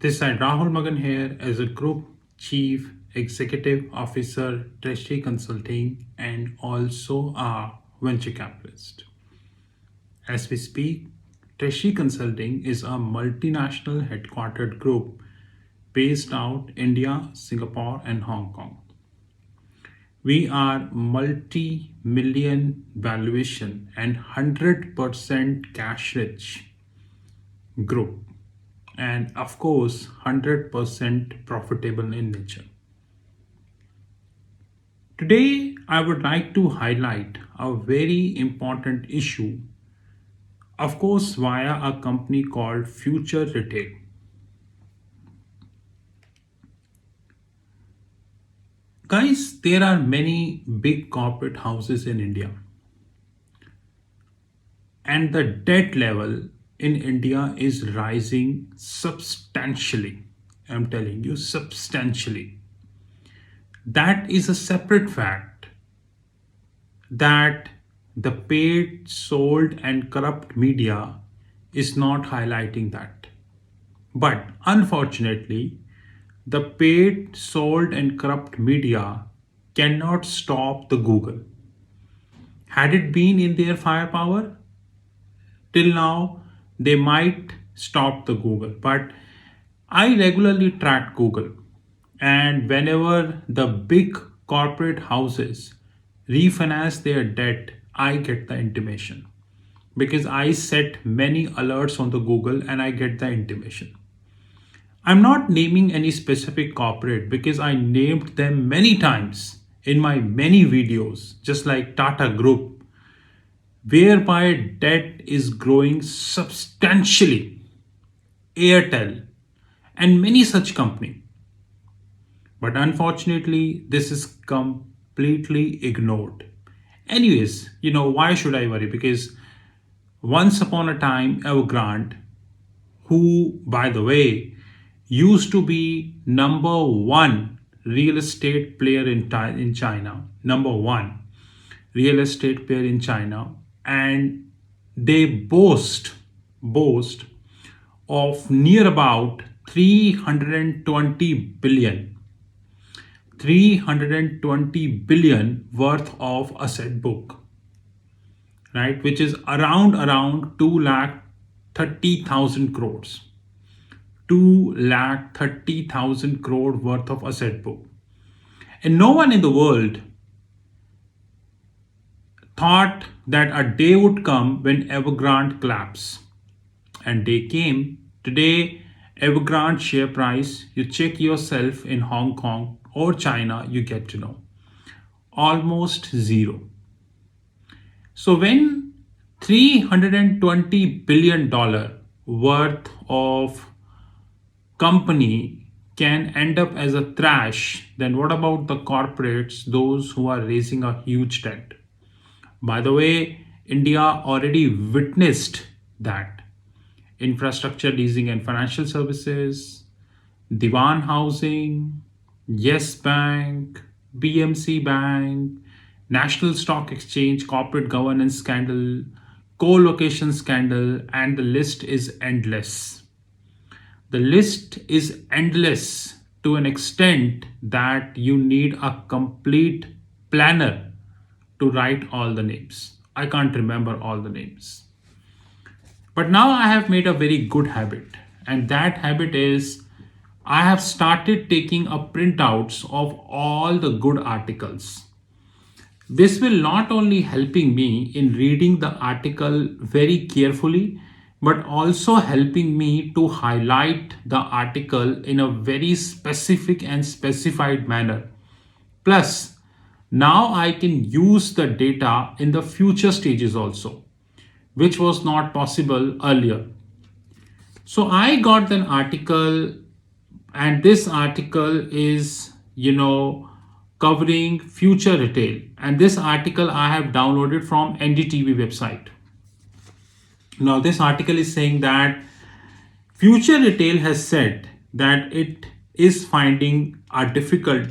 This side Rahul Magan here as a Group Chief Executive Officer, Treasury Consulting, and also a venture capitalist. As we speak, Treasury Consulting is a multinational headquartered group based out India, Singapore, and Hong Kong. We are multi-million valuation and 100% cash rich group, and of course 100% profitable in nature. Today I would like to highlight a very important issue, of course via a company called Future Retail. Guys, there are many big corporate houses in India, and the debt level in India is rising substantially. I'm telling you, substantially. That is a separate fact that the paid, sold, and corrupt media is not highlighting that. But unfortunately, the paid, sold, and corrupt media cannot stop the Google. Had it been in their firepower, till now, they might stop the Google. But I regularly track Google, and whenever the big corporate houses refinance their debt, I get the intimation because I set many alerts on the Google and I get the intimation. I'm not naming any specific corporate because I named them many times in my many videos, just like Tata Group, whereby debt is growing substantially, Airtel, and many such company. But unfortunately, this is completely ignored. Anyways, why should I worry? Because once upon a time, Evergrande, who, by the way, used to be number one real estate player in China, number one real estate player in China, and they boast of near about 320 billion 320 billion worth of asset book, right, which is around 2 lakh 30,000 crores, 2 lakh 30,000 crore worth of asset book. And no one in the world thought that a day would come when Evergrande collapse. And they came. Today, Evergrande share price, you check yourself in Hong Kong or China, you get to know. Almost zero. So when $320 billion worth of company can end up as a trash, then what about the corporates, those who are raising a huge debt? By the way, India already witnessed that. Infrastructure leasing and financial services, Diwan Housing, Yes Bank, BMC Bank, National Stock Exchange corporate governance scandal, co-location scandal, and the list is endless. The list is endless to an extent that you need a complete planner to write all the names. I can't remember all the names. But now I have made a very good habit, and that habit is I have started taking a printouts of all the good articles. This will not only helping me in reading the article very carefully, but also helping me to highlight the article in a very specific and specified manner. Plus, now I can use the data in the future stages also, which was not possible earlier. So I got an article, and this article is, covering future retail. And this article I have downloaded from NDTV website. Now, this article is saying that future retail has said that it is finding difficult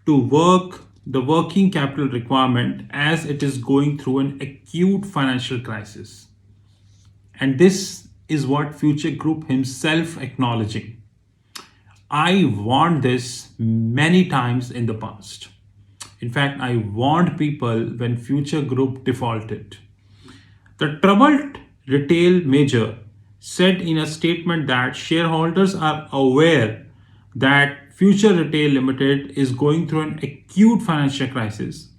to work the working capital requirement as it is going through an acute financial crisis. And this is what Future Group himself acknowledging. I warned this many times in the past. In fact, I warned people when Future Group defaulted. The troubled retail major said in a statement that shareholders are aware that Future Retail Limited is going through an acute financial crisis.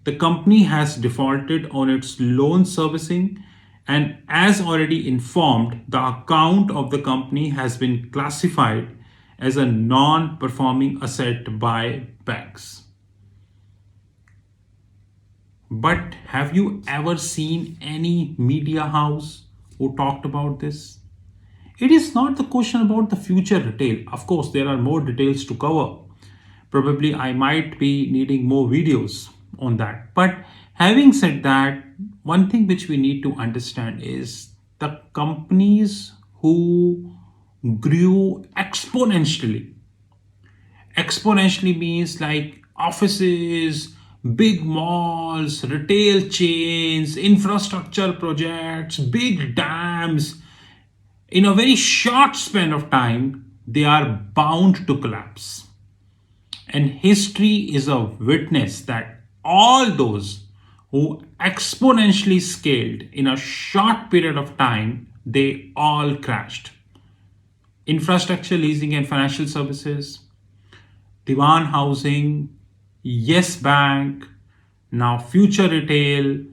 The company has defaulted on its loan servicing, and as already informed, the account of the company has been classified as a non performing asset by banks. But have you ever seen any media house who talked about this? It is not the question about the future retail. Of course, there are more details to cover. Probably I might be needing more videos on that. But having said that, one thing which we need to understand is the companies who grew exponentially. Exponentially means like offices, big malls, retail chains, infrastructure projects, big dams. In a very short span of time, they are bound to collapse. And history is a witness that all those who exponentially scaled in a short period of time, they all crashed. Infrastructure leasing and financial services, Divan Housing, Yes Bank, now Future Retail.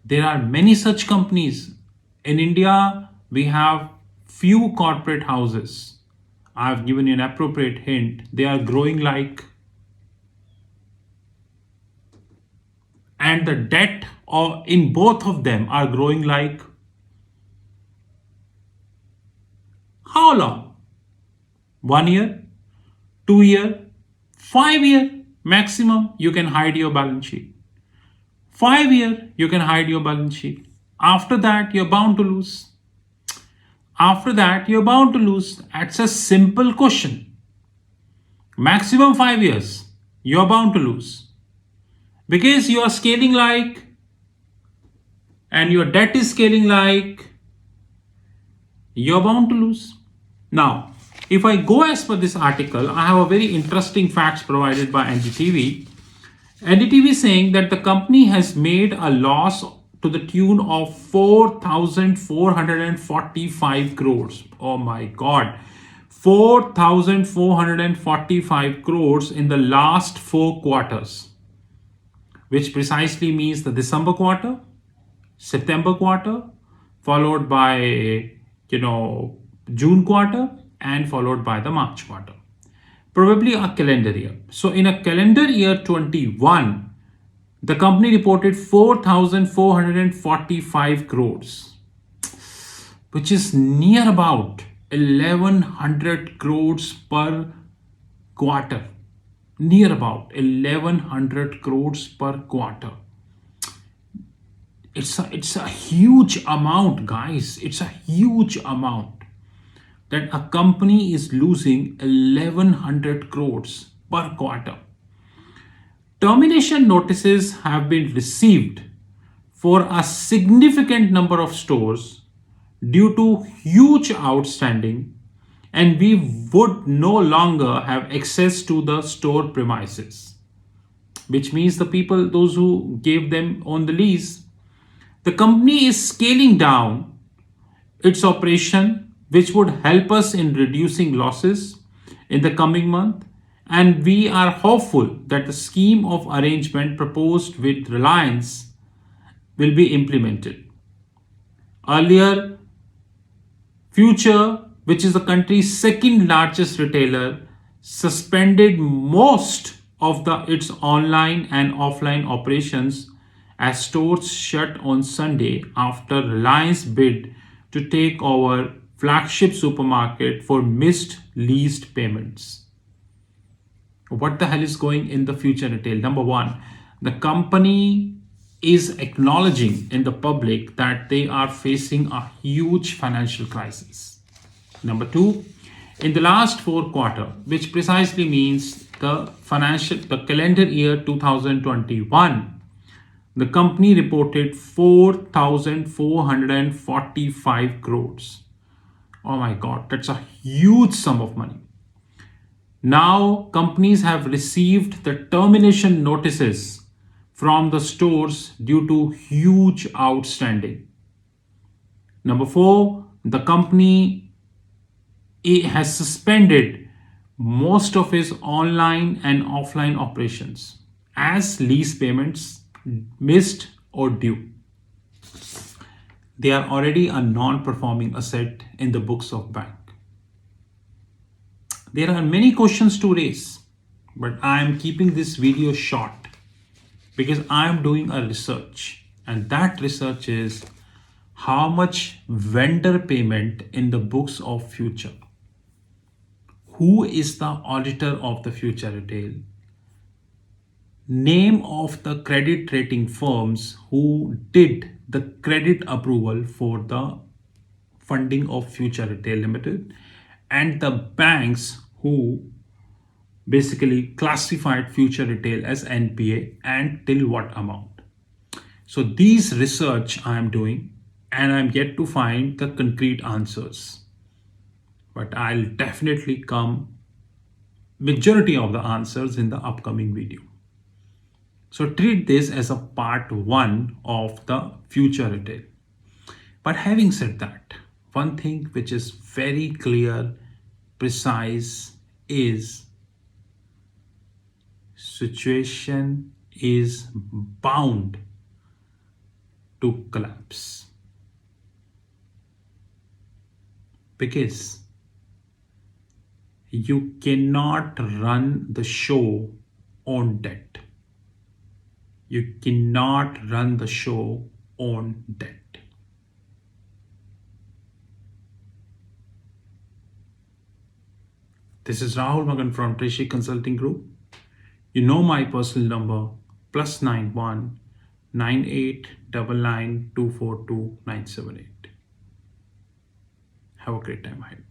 There are many such companies. In India, we have few corporate houses. I've given you an appropriate hint. They are growing like, and the debt or in both of them are growing like how long? 1 year, 2 year, 5 year maximum you can hide your balance sheet. 5 year you can hide your balance sheet. After that you're bound to lose. After that you're bound to lose. That's a simple question. Maximum 5 years you're bound to lose because you are scaling like and your debt is scaling like, you're bound to lose. Now, if I go as per this article, I have a very interesting facts provided by NDTV. NDTV saying that the company has made a loss to the tune of 4,445 crores. Oh my God. 4,445 crores in the last 4 quarters, which precisely means the December quarter, September quarter, followed by, June quarter, and followed by the March quarter. Probably a calendar year. So in a calendar year 21, the company reported 4,445 crores, which is near about 1,100 crores per quarter. Near about 1,100 crores per quarter. It's a huge amount, guys. It's a huge amount that a company is losing 1,100 crores per quarter. Termination notices have been received for a significant number of stores due to huge outstanding, and we would no longer have access to the store premises, which means the people, those who gave them on the lease. The company is scaling down its operation, which would help us in reducing losses in the coming month. And we are hopeful that the scheme of arrangement proposed with Reliance will be implemented. Earlier, Future, which is the country's second largest retailer, suspended most of its online and offline operations as stores shut on Sunday after Reliance bid to take over flagship supermarket for missed leased payments. What the hell is going in the Future Retail? Number one, the company is acknowledging in the public that they are facing a huge financial crisis. Number two, in the last 4 quarter, which precisely means the calendar year 2021, the company reported 4,445 crores. Oh my God, that's a huge sum of money. Now, companies have received the termination notices from the stores due to huge outstanding. Number four, the company has suspended most of its online and offline operations as lease payments missed or due. They are already a non-performing asset in the books of bank. There are many questions to raise, but I am keeping this video short because I am doing a research, and that research is how much vendor payment in the books of future. Who is the auditor of the future retail? Name of the credit rating firms who did the credit approval for the funding of future retail limited, and the banks who basically classified future retail as NPA and till what amount. So these research I am doing, and I'm yet to find the concrete answers, but I'll definitely come majority of the answers in the upcoming video. So treat this as a part one of the future retail. But having said that, one thing which is very clear, precise is situation is bound to collapse because you cannot run the show on debt. You cannot run the show on debt. This is Rahul Magan from Trishi Consulting Group. You know my personal number +91 9899 242 978. Have a great time ahead.